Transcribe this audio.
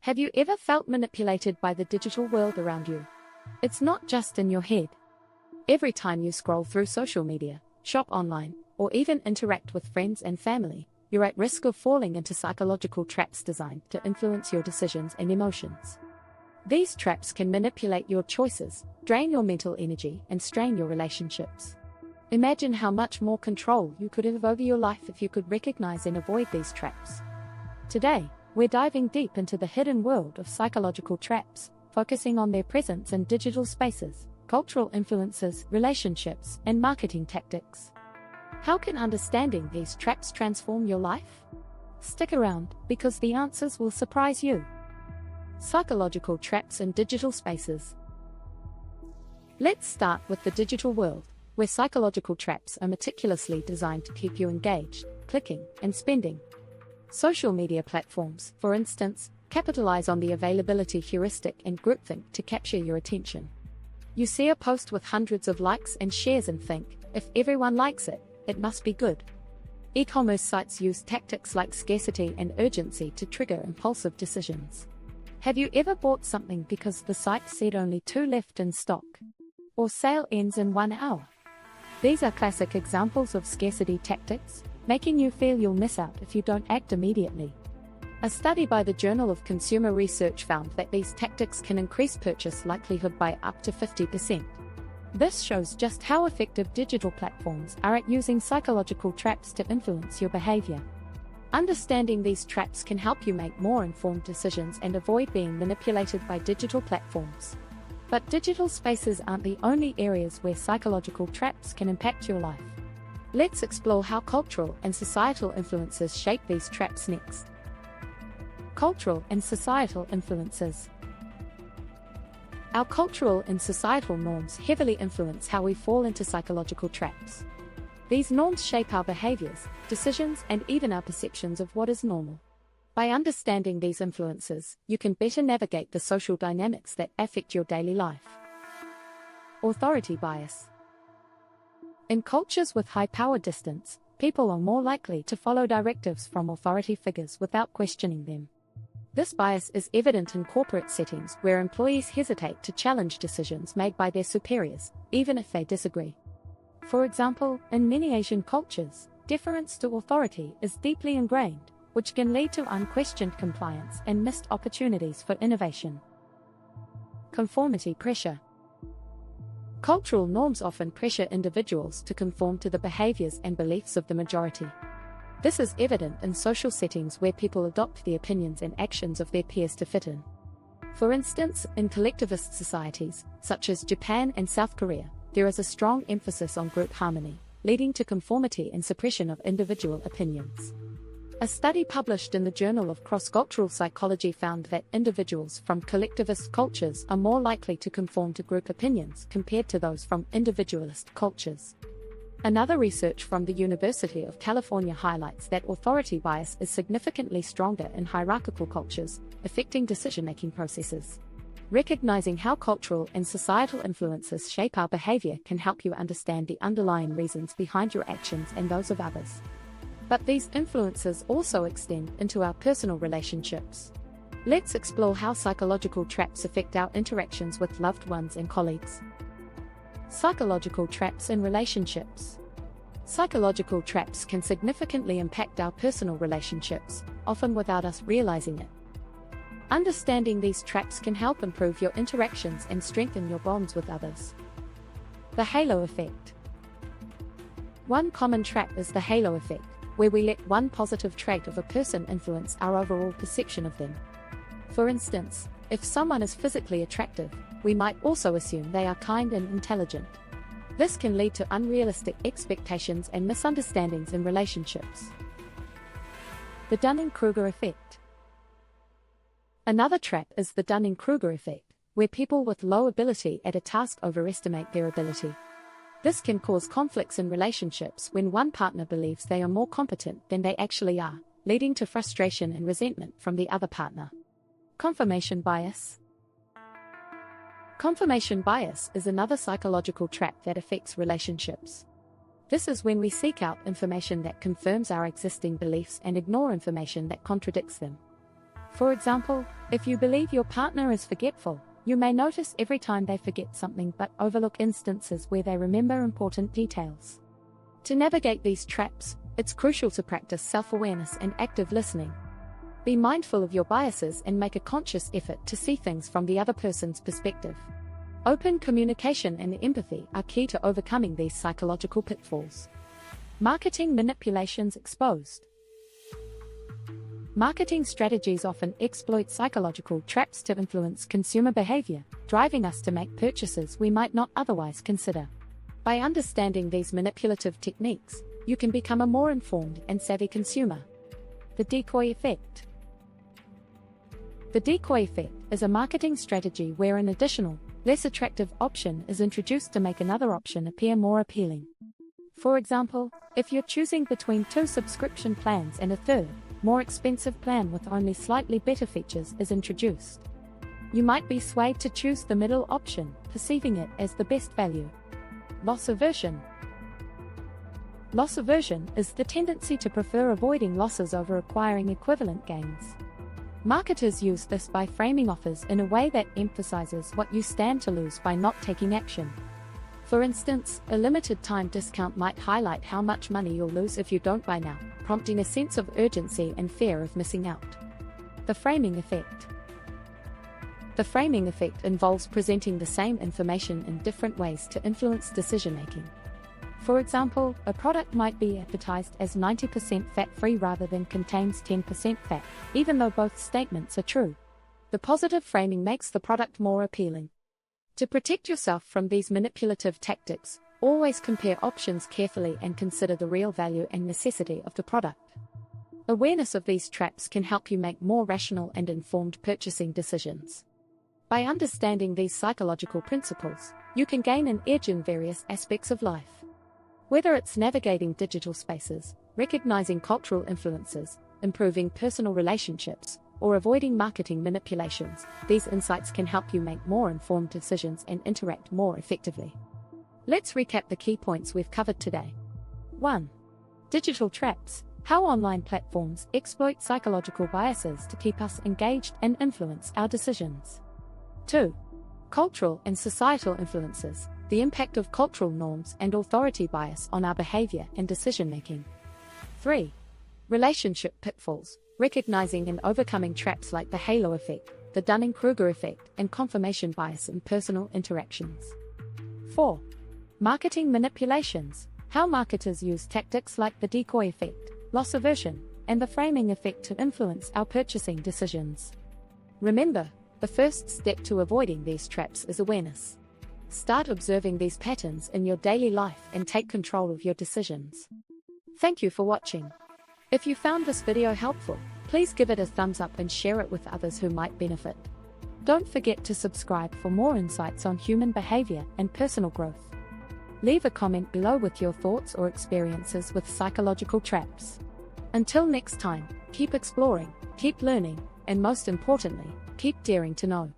Have you ever felt manipulated by the digital world around you? It's not just in your head. Every time you scroll through social media, shop online, or even interact with friends and family, you're at risk of falling into psychological traps designed to influence your decisions and emotions. These traps can manipulate your choices, drain your mental energy, and strain your relationships. Imagine how much more control you could have over your life if you could recognize and avoid these traps. Today, we're diving deep into the hidden world of psychological traps, focusing on their presence in digital spaces, cultural influences, relationships, and marketing tactics. How can understanding these traps transform your life? Stick around, because the answers will surprise you. Psychological traps in digital spaces. Let's start with the digital world, where psychological traps are meticulously designed to keep you engaged, clicking, and spending. Social media platforms, for instance, capitalize on the availability heuristic and groupthink to capture your attention. You see a post with hundreds of likes and shares and think, if everyone likes it, it must be good. E-commerce sites use tactics like scarcity and urgency to trigger impulsive decisions. Have you ever bought something because the site said only 2 left in stock? Or sale ends in 1 hour? These are classic examples of scarcity tactics, making you feel you'll miss out if you don't act immediately. A study by the Journal of Consumer Research found that these tactics can increase purchase likelihood by up to 50%. This shows just how effective digital platforms are at using psychological traps to influence your behavior. Understanding these traps can help you make more informed decisions and avoid being manipulated by digital platforms. But digital spaces aren't the only areas where psychological traps can impact your life. Let's explore how cultural and societal influences shape these traps next. Cultural and societal influences. Our cultural and societal norms heavily influence how we fall into psychological traps. These norms shape our behaviors, decisions, and even our perceptions of what is normal. By understanding these influences, you can better navigate the social dynamics that affect your daily life. Authority bias. In cultures with high power distance, people are more likely to follow directives from authority figures without questioning them. This bias is evident in corporate settings where employees hesitate to challenge decisions made by their superiors, even if they disagree. For example, in many Asian cultures, deference to authority is deeply ingrained, which can lead to unquestioned compliance and missed opportunities for innovation. Conformity pressure. Cultural norms often pressure individuals to conform to the behaviors and beliefs of the majority. This is evident in social settings where people adopt the opinions and actions of their peers to fit in. For instance, in collectivist societies, such as Japan and South Korea, there is a strong emphasis on group harmony, leading to conformity and suppression of individual opinions. A study published in the Journal of Cross-Cultural Psychology found that individuals from collectivist cultures are more likely to conform to group opinions compared to those from individualist cultures. Another research from the University of California highlights that authority bias is significantly stronger in hierarchical cultures, affecting decision-making processes. Recognizing how cultural and societal influences shape our behavior can help you understand the underlying reasons behind your actions and those of others. But these influences also extend into our personal relationships. Let's explore how psychological traps affect our interactions with loved ones and colleagues. Psychological traps in relationships. Psychological traps can significantly impact our personal relationships, often without us realizing it. Understanding these traps can help improve your interactions and strengthen your bonds with others. The halo effect. One common trap is the halo effect, where we let one positive trait of a person influence our overall perception of them. For instance, if someone is physically attractive, we might also assume they are kind and intelligent. This can lead to unrealistic expectations and misunderstandings in relationships. The Dunning-Kruger effect. Another trap is the Dunning-Kruger effect, where people with low ability at a task overestimate their ability. This can cause conflicts in relationships when one partner believes they are more competent than they actually are, leading to frustration and resentment from the other partner. Confirmation bias. Confirmation bias is another psychological trap that affects relationships. This is when we seek out information that confirms our existing beliefs and ignore information that contradicts them. For example, if you believe your partner is forgetful, you may notice every time they forget something but overlook instances where they remember important details. To navigate these traps, it's crucial to practice self-awareness and active listening. Be mindful of your biases and make a conscious effort to see things from the other person's perspective. Open communication and empathy are key to overcoming these psychological pitfalls. Marketing manipulations exposed. Marketing strategies often exploit psychological traps to influence consumer behavior, driving us to make purchases we might not otherwise consider. By understanding these manipulative techniques, you can become a more informed and savvy consumer. The decoy effect. The decoy effect is a marketing strategy where an additional, less attractive option is introduced to make another option appear more appealing. For example, if you're choosing between 2 subscription plans and a third, more expensive plan with only slightly better features is introduced, you might be swayed to choose the middle option, perceiving it as the best value. Loss aversion. Loss aversion is the tendency to prefer avoiding losses over acquiring equivalent gains. Marketers use this by framing offers in a way that emphasizes what you stand to lose by not taking action. For instance, a limited time discount might highlight how much money you'll lose if you don't buy now, prompting a sense of urgency and fear of missing out. The framing effect. The framing effect involves presenting the same information in different ways to influence decision-making. For example, a product might be advertised as 90% fat-free rather than contains 10% fat, even though both statements are true. The positive framing makes the product more appealing. To protect yourself from these manipulative tactics, always compare options carefully and consider the real value and necessity of the product. Awareness of these traps can help you make more rational and informed purchasing decisions. By understanding these psychological principles, you can gain an edge in various aspects of life. Whether it's navigating digital spaces, recognizing cultural influences, improving personal relationships, or avoiding marketing manipulations, these insights can help you make more informed decisions and interact more effectively. Let's recap the key points we've covered today. 1. Digital traps: how online platforms exploit psychological biases to keep us engaged and influence our decisions. 2. Cultural and societal influences: the impact of cultural norms and authority bias on our behavior and decision-making. 3. Relationship pitfalls: recognizing and overcoming traps like the halo effect, the Dunning-Kruger effect, and confirmation bias in personal interactions. 4. Marketing manipulations: how marketers use tactics like the decoy effect, loss aversion, and the framing effect to influence our purchasing decisions. Remember, the first step to avoiding these traps is awareness. Start observing these patterns in your daily life and take control of your decisions. Thank you for watching. If you found this video helpful, please give it a thumbs up and share it with others who might benefit. Don't forget to subscribe for more insights on human behavior and personal growth. Leave a comment below with your thoughts or experiences with psychological traps. Until next time, keep exploring, keep learning, and most importantly, keep daring to know.